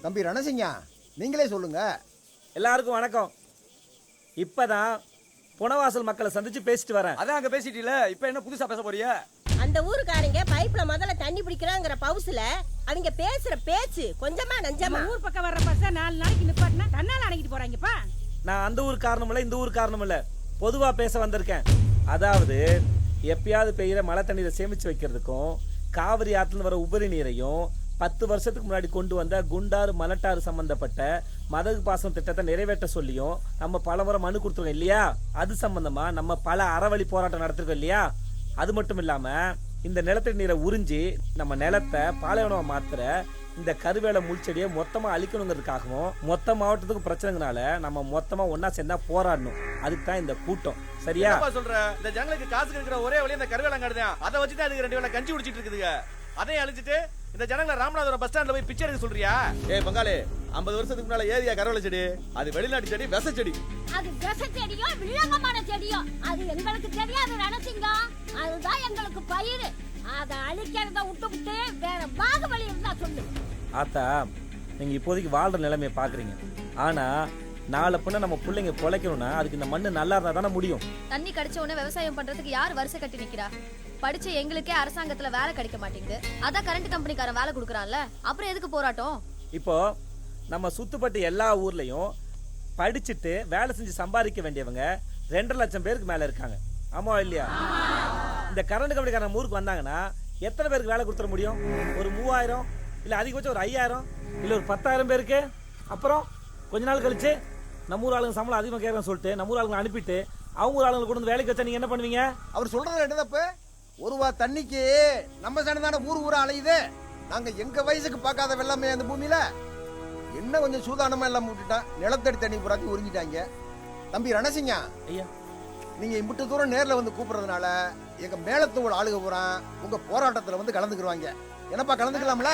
தம்பி ரணசிங்கா, நீங்களே சொல்லுங்க. எல்லாருக்கும் வணக்கம். இப்பதான் புனவாசல் மக்களை சந்திச்சு பேசிட்டு வரேன். அதான் அங்க பேசிட்டீல, இப்ப என்ன புதுசா பேச போறிய? அந்த ஊருக்காரங்க பைப்ல முதல்ல தண்ணி பிடிக்கிறாங்கிற பவுசுல அவங்க பேசுற பேச்சு கொஞ்சமா நஞ்சமா. ஊர் பக்கம் வர்ற பஸ் 4 நாளைக்கு நிப்பாட்டினா தன்னால அடங்கிட்டு போறாங்கப்பா. நான் அந்த ஊர் காரணம் இல்ல, இந்த ஊர் காரணம் இல்ல, பொதுவா பேச வந்திருக்கேன். அதாவது எப்பயாவது பெய்கிற மழை தண்ணீரை சேமிச்சு வைக்கிறதுக்கும் காவிரி ஆற்றுல வர உபரி நீரையும் 10 வருஷத்துக்கு முன்னாடி கொண்டு வந்த குண்டாறு மலட்டாறு சம்பந்தப்பட்ட மதகு பாசன திட்டத்தை நிறைவேற்ற சொல்லியும் நம்ம பலமுறை மனு கொடுத்துருக்கோம் இல்லையா? அது சம்பந்தமா நம்ம பல அறவழி போராட்டம் நடத்திருக்கோம் இல்லையா? அது மட்டும் இல்லாம இந்த நிலத்தடி நீரை உறிஞ்சி நம்ம நிலத்தை பாலைவனமா மாத்துற இந்த கருவேல முள்செடியை மொத்தமா அழிக்கணுங்கிறதுக்காகவும் மொத்த மாவட்டத்துக்கு பிரச்சனைனால நம்ம மொத்தமா ஒன்னா சேர்ந்தா போராடணும். அதுக்கு தான் இந்த கூட்டம். சரியா சொல்ற? இந்த ஜனங்களுக்கு காசு கிடைக்கிற ஒரே வழி இந்த கருவேலங்காடு தான். அதை வச்சுட்டு அதுக்கு 2 வேளை கஞ்சி குடிச்சிட்டு இருக்குதுங்க. அதையும் அழிச்சிட்டு இந்த ஜனங்களை ராமநாதபுரம் பஸ் ஸ்டாண்ட்ல போய் பிச்சை எடுக்க சொல்றியா? ஏய் பங்காளி, 50 வருஷத்துக்கு முன்னால ஏரியா கருவேல செடி, அது வெளிநாட்டு செடி, விச செடி. அது விச செடியோ வில்லங்கமான செடியோ அது எங்களுக்கு தெரியாது ரணசிங்க. அதுதான் எங்களுக்கு பயிர். அத அழிக்கிறத விட்டு வேற பாகு வழி இருந்தா சொல்லு. ஆத்தா, நீங்க இப்போதைக்கு வாழ்ற நிலைமையை பாக்குறீங்க. ஆனா நாளை பின்ன நம்ம பிள்ளைங்க பொழைக்கணும்னா அதுக்கு இந்த மண்ணு நல்லா இருந்தா தானே முடியும். தண்ணி கிடைச்ச உடனே விவசாயம் பண்றதுக்கு யார் வருஷம் கட்டி நிக்கிறா? படிச்ச எங்களுக்கே அரசாங்கத்துல வேலை கிடைக்க மாட்டேங்குது. அதான் கரண்ட் கம்பெனிக்காரன் வேலை கொடுக்கறான்ல, அப்புறம் எதுக்கு போராட்டம்? இப்போ நம்ம சுத்துப்பட்டு எல்லா ஊர்லயும் படிச்சுட்டு வேலை செஞ்சு சம்பாதிக்க வேண்டியவங்க 2.5 லட்சம் பேருக்கு மேல இருக்காங்க. ஆமா இல்லையா? இந்த கரண்ட் கம்பெனிக்காரன் ஊருக்கு வந்தாங்கன்னா எத்தனை பேருக்கு வேலை கொடுத்துட முடியும்? ஒரு 3000, இல்ல அதிகபட்சம் ஒரு 5000, இல்ல ஒரு 10,000 பேருக்கு. அப்புறம் கொஞ்ச நாள் கழிச்சு நம்ம ஊர் ஆளுங்க சம்பளம் அதிகமாக கேட்கறேன்னு சொல்லிட்டு நம்ம ஊர் ஆளுங்க அனுப்பிட்டு அவங்க ஊர் ஆளுங்களை கொண்டு வந்து வேலைக்கு வச்சா நீங்க என்ன பண்ணுவீங்க? அவர் சொல்றது என்ன தப்பு? ஒரு வா தண்ணிக்கு நம்ம சனதான ஊரா அலையுது. நாங்க எங்க வயசுக்கு பார்க்காத வெள்ளமே அந்த பூமியில. என்ன கொஞ்சம் சூதானமா எல்லாம் விட்டுட்டா நிலத்தடி தண்ணி புறாத்தி உறிஞ்சிட்டாங்க. தம்பி ரணசிங்கா, ஐயா, நீங்க இம்பிட்டு தூரம் நேர்ல வந்து கூப்பிடுறதுனால எங்க மேலத்தோட ஆளுக பூரா உங்க போராட்டத்துல வந்து கலந்துக்குருவாங்க. என்னப்பா கலந்துக்கலாம்ல?